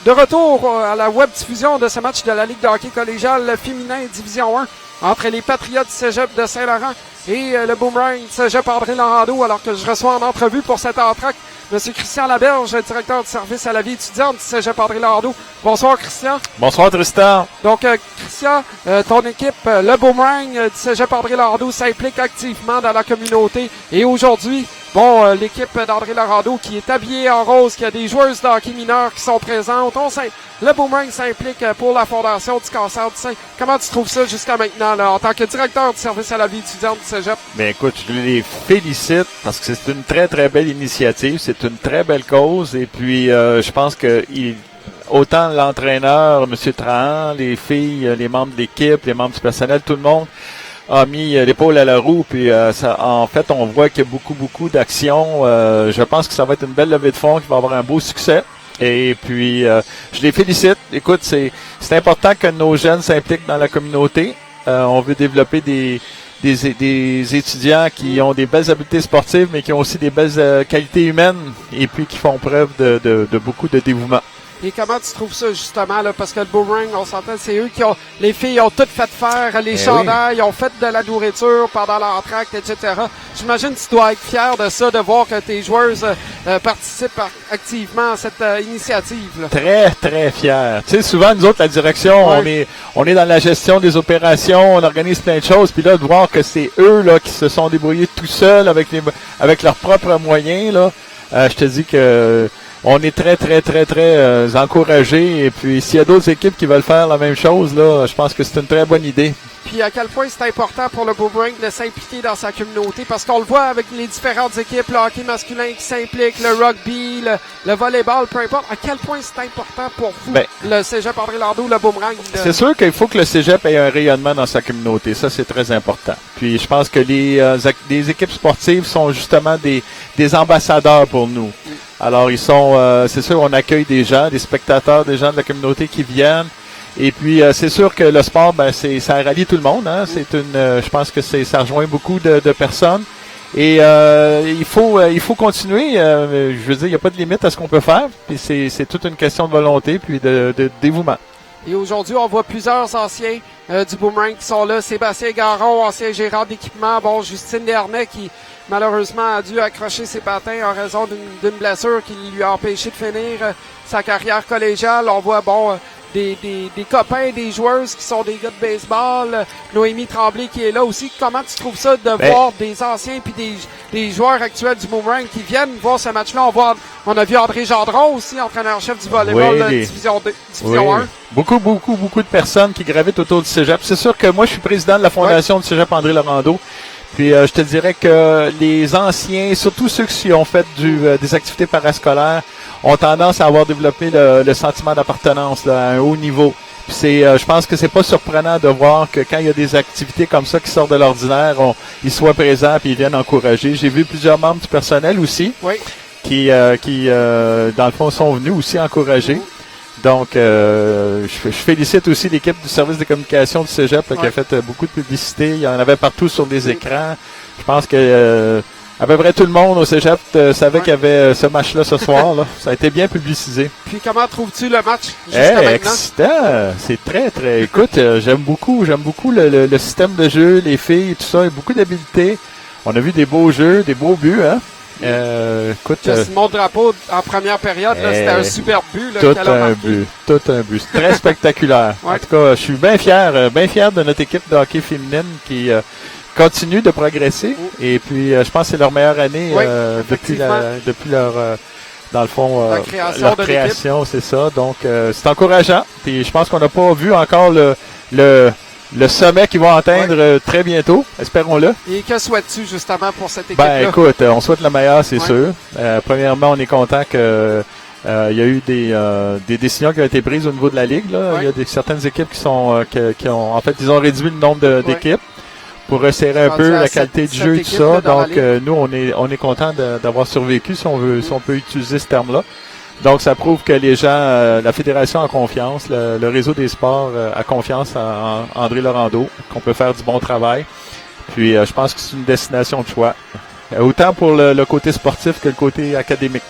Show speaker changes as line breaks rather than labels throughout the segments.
De retour à la web diffusion de ce match de la Ligue de hockey collégial féminin Division 1 entre les Patriotes Cégep de Saint-Laurent et le Boomerang Cégep André Laurando, alors que je reçois en entrevue pour cet entracte M. Christian Laberge, directeur du service à la vie étudiante du Cégep André Laurando. Bonsoir Christian.
Bonsoir Tristan.
Donc Christian, ton équipe, le Boomerang du Cégep André Laurando s'implique activement dans la communauté et aujourd'hui, l'équipe d'André Laurando qui est habillée en rose, qui a des joueuses de hockey mineurs qui sont présentes. Le Boomerang s'implique pour la Fondation du cancer du sein. Comment tu trouves ça jusqu'à maintenant, là, en tant que directeur du service à la vie étudiante du Cégep?
Bien écoute, je les félicite parce que c'est une très très belle initiative, c'est une très belle cause et puis je pense que autant l'entraîneur, M. Trahan, les filles, les membres de l'équipe, les membres du personnel, tout le monde a mis l'épaule à la roue, puis en fait, on voit qu'il y a beaucoup d'actions. Je pense que ça va être une belle levée de fonds qui va avoir un beau succès. Et puis, je les félicite. Écoute, c'est important que nos jeunes s'impliquent dans la communauté. On veut développer des étudiants qui ont des belles habiletés sportives, mais qui ont aussi des belles qualités humaines, et puis qui font preuve de beaucoup de dévouement.
Et comment tu trouves ça, justement, là? Parce que le Boomerang, on s'entend, c'est eux qui ont, les filles ont tout fait faire, les chandails, ont fait de la nourriture pendant l'entracte, etc. J'imagine que tu dois être fier de ça, de voir que tes joueuses participent activement à cette initiative, là.
Très, très fier. Tu sais, souvent, nous autres, la direction, on est dans la gestion des opérations, on organise plein de choses, puis là, de voir que c'est eux, là, qui se sont débrouillés tout seuls avec leurs propres moyens, là, je te dis que on est très encouragés. Et puis, s'il y a d'autres équipes qui veulent faire la même chose, là, je pense que c'est une très bonne idée.
Puis, à quel point c'est important pour le Boomerang de s'impliquer dans sa communauté, parce qu'on le voit avec les différentes équipes, le hockey masculin qui s'implique, le rugby, le volleyball, peu importe. À quel point c'est important pour vous, le Cégep André Laurando, le Boomerang?
C'est sûr qu'il faut que le Cégep ait un rayonnement dans sa communauté. Ça, c'est très important. Puis, je pense que les équipes sportives sont justement des ambassadeurs pour nous. Alors, ils sont, c'est sûr, on accueille des gens, des spectateurs, des gens de la communauté qui viennent. Et puis, c'est sûr que le sport, ça rallie tout le monde. Hein. C'est je pense que ça rejoint beaucoup de personnes. Et il faut continuer. Je veux dire, il n'y a pas de limite à ce qu'on peut faire. Puis c'est toute une question de volonté, puis de dévouement.
Et aujourd'hui, on voit plusieurs anciens du Boomerang qui sont là. Sébastien Garon, ancien gérant d'équipement. Justine Dernay qui malheureusement a dû accrocher ses patins en raison d'une blessure qui lui a empêché de finir sa carrière collégiale. On voit des copains, des joueuses qui sont des gars de baseball. Noémie Tremblay qui est là aussi. Comment tu trouves ça de voir des anciens puis des joueurs actuels du Boomerang qui viennent voir ce match-là? On a vu André Gendron aussi, entraîneur-chef du volleyball Division 1.
Beaucoup de personnes qui gravitent autour du Cégep. C'est sûr que moi, je suis président de la Fondation du Cégep André Laurando. Puis je te dirais que les anciens, surtout ceux qui ont fait des activités parascolaires, ont tendance à avoir développé le sentiment d'appartenance là, à un haut niveau. Puis je pense que c'est pas surprenant de voir que quand il y a des activités comme ça qui sortent de l'ordinaire, ils soient présents puis ils viennent encourager. J'ai vu plusieurs membres du personnel aussi qui dans le fond sont venus aussi encourager. Donc, je félicite aussi l'équipe du service de communication du Cégep qui a fait beaucoup de publicité. Il y en avait partout sur des écrans. Je pense que à peu près tout le monde au Cégep savait qu'il y avait ce match-là ce soir. Là. Ça a été bien publicisé.
Puis comment trouves-tu le match jusqu'à maintenant?
Excitant! C'est très... Écoute, j'aime beaucoup le système de jeu, les filles, tout ça. Il y a beaucoup d'habileté. On a vu des beaux jeux, des beaux buts, hein? Écoute,
Simon Drapeau en première période, là, c'était un super but. Là,
tout un but. C'est très spectaculaire. En tout cas, je suis bien fier de notre équipe de hockey féminine qui continue de progresser. Et puis, je pense que c'est leur meilleure année depuis leur dans le fond, leur création, c'est ça. Donc, c'est encourageant. Puis, je pense qu'on n'a pas vu encore le sommet qu'ils vont atteindre très bientôt, espérons-le.
Et que souhaites-tu justement pour cette équipe-là?
Écoute, on souhaite le meilleur, c'est sûr. Premièrement, on est content que il y a eu des décisions qui ont été prises au niveau de la Ligue. Là. Il y a certaines équipes qui ont ils ont réduit le nombre d'équipes pour resserrer un peu la qualité du jeu et tout ça. Donc, nous, on est content d'avoir survécu, si on peut utiliser ce terme-là. Donc, ça prouve que les gens, la Fédération a confiance, le réseau des sports a confiance en André Laurando, qu'on peut faire du bon travail. Puis, je pense que c'est une destination de choix, autant pour le côté sportif que le côté académique.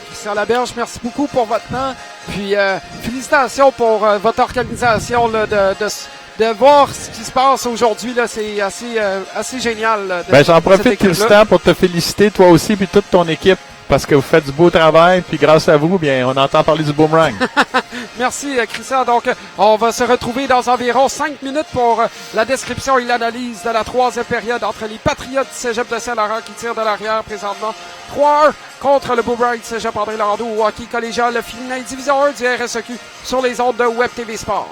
Christian Laberge, merci beaucoup pour votre temps. Puis félicitations pour votre organisation là, de voir ce qui se passe aujourd'hui. Là, c'est assez génial. Là,
Ben, j'en profite, Tristan, pour te féliciter, toi aussi, puis toute ton équipe, parce que vous faites du beau travail, puis grâce à vous, bien, on entend parler du boomerang.
Merci, Christian. Donc, on va se retrouver dans environ 5 minutes pour la description et l'analyse de la troisième période entre les Patriotes du Cégep de Saint-Laurent qui tirent de l'arrière présentement 3-1 contre le Boomerang du Cégep André Landau au hockey collégial féminin division 1 du RSEQ sur les ondes de Web TV Sport.